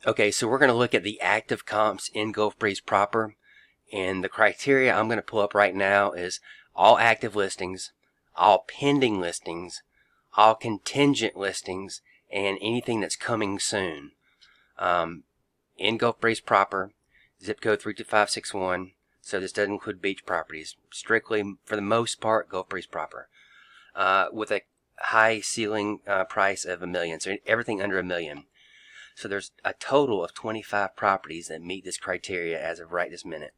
Okay, so we're going to look at the active comps in Gulf Breeze proper, and the criteria I'm going to pull up right now is all active listings, all pending listings, all contingent listings, and anything that's coming soon. In Gulf Breeze proper, zip code 32561, so this doesn't include beach properties. Strictly, for the most part, Gulf Breeze proper, with a high ceiling price of $1 million, so everything under $1 million. So there's a total of 25 properties that meet this criteria as of right this minute.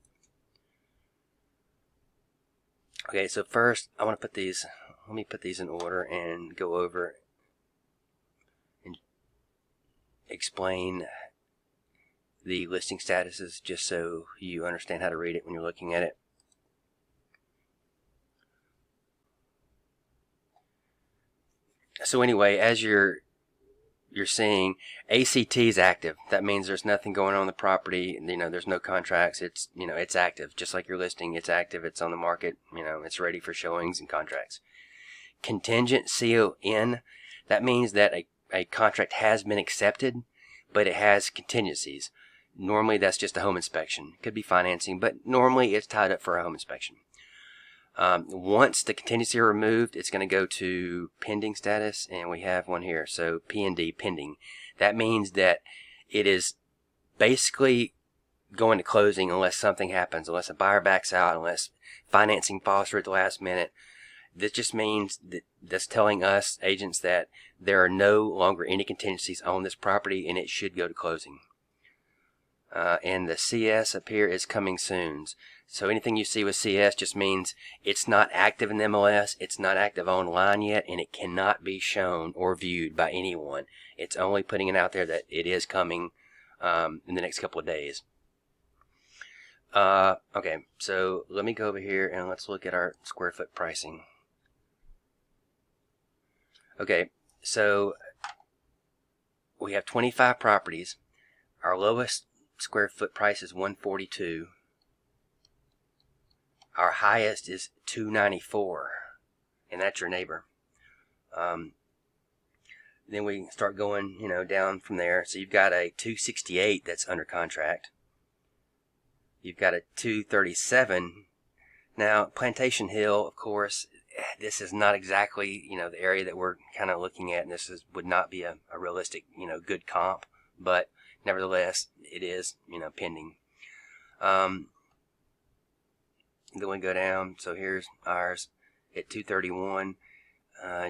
Okay, so first I want to let me put these in order and go over and explain the listing statuses just so you understand how to read it when you're looking at it. So anyway, as you're seeing, ACT is active. That means there's nothing going on the property. There's no contracts. It's it's active, just like your listing. It's active. It's on the market. It's ready for showings and contracts. Contingent, CON, that means that a contract has been accepted, but it has contingencies. Normally, that's just a home inspection. It could be financing, but normally it's tied up for a home inspection. Once the contingency are removed, it's going to go to pending status, and we have one here. So PND, pending. That means that it is basically going to closing unless something happens, unless a buyer backs out, unless financing falls through at the last minute. This just means that that's telling us agents that there are no longer any contingencies on this property, and it should go to closing. And the CS up here is coming soon. So anything you see with CS just means it's not active in the MLS, it's not active online yet, and it cannot be shown or viewed by anyone. It's only putting it out there that it is coming in the next couple of days. Okay, so let me go over here and let's look at our square foot pricing. Okay, so we have 25 properties. Our lowest square foot price is $142. Our highest is $294, and that's your neighbor. Then we start going, down from there. So you've got a $268 that's under contract. You've got a $237. Now, Plantation Hill, of course, this is not exactly, the area that we're kind of looking at, and would not be a realistic, good comp, but nevertheless, it is, pending. Then we go down, so here's ours at 231.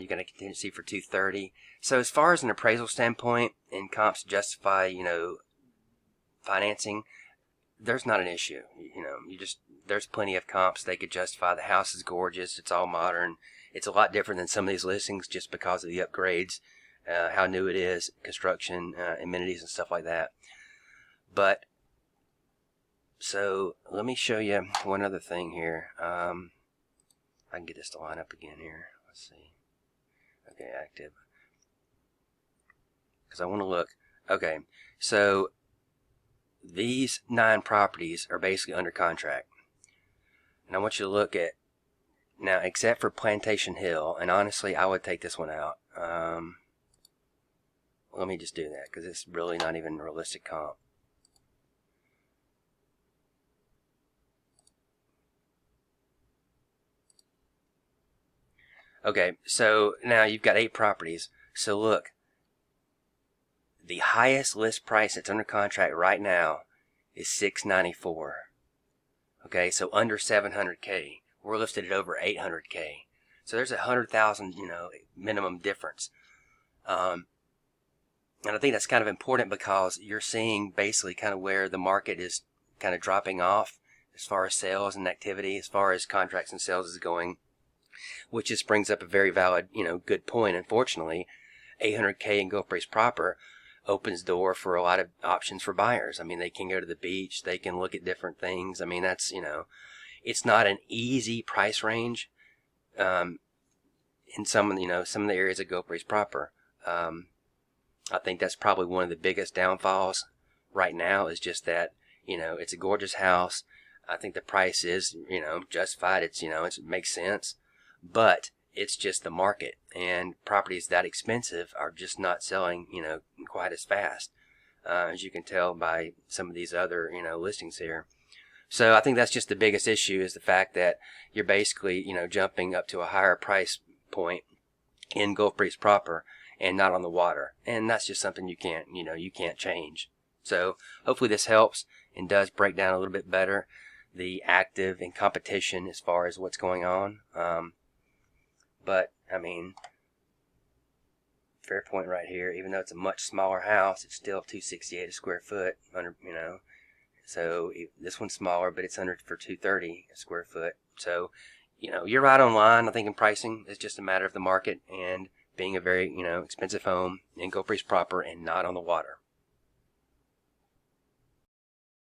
You got a contingency for 230. So as far as an appraisal standpoint and comps justify, financing, there's not an issue. There's plenty of comps they could justify. The house is gorgeous. It's all modern. It's a lot different than some of these listings just because of the upgrades, how new it is, construction, amenities and stuff like that. But so let me show you one other thing here. I can get this to line up again here. Let's see. Okay, active. Because I want to look. Okay, so these 9 properties are basically under contract. And I want you to look at, now except for Plantation Hill, and honestly I would take this one out. Let me just do that because it's really not even a realistic comp. Okay, so now you've got 8 properties. So look, the highest list price that's under contract right now is $694. Okay, so under $700K. We're listed at over $800K. So there's $100,000, minimum difference. And I think that's kind of important because you're seeing basically kind of where the market is kind of dropping off as far as sales and activity, as far as contracts and sales is going. Which just brings up a very valid, good point. Unfortunately, $800K in Gulf Breeze proper opens the door for a lot of options for buyers. I mean, they can go to the beach, they can look at different things. I mean, that's, it's not an easy price range in some of the areas of Gulf Breeze proper. I think that's probably one of the biggest downfalls right now is just that, it's a gorgeous house. I think the price is, justified. It's, it makes sense. But it's just the market, and properties that expensive are just not selling, quite as fast. as you can tell by some of these other, listings here. So I think that's just the biggest issue, is the fact that you're basically, jumping up to a higher price point in Gulf Breeze proper and not on the water. And that's just something you can't change. So hopefully this helps and does break down a little bit better the active and competition as far as what's going on. But I mean, fair point right here. Even though it's a much smaller house, it's still $268 a square foot. So this one's smaller, but it's under for $230 a square foot. So, you're right on line. I think in pricing, it's just a matter of the market and being a very, expensive home in Gulf Breeze proper and not on the water.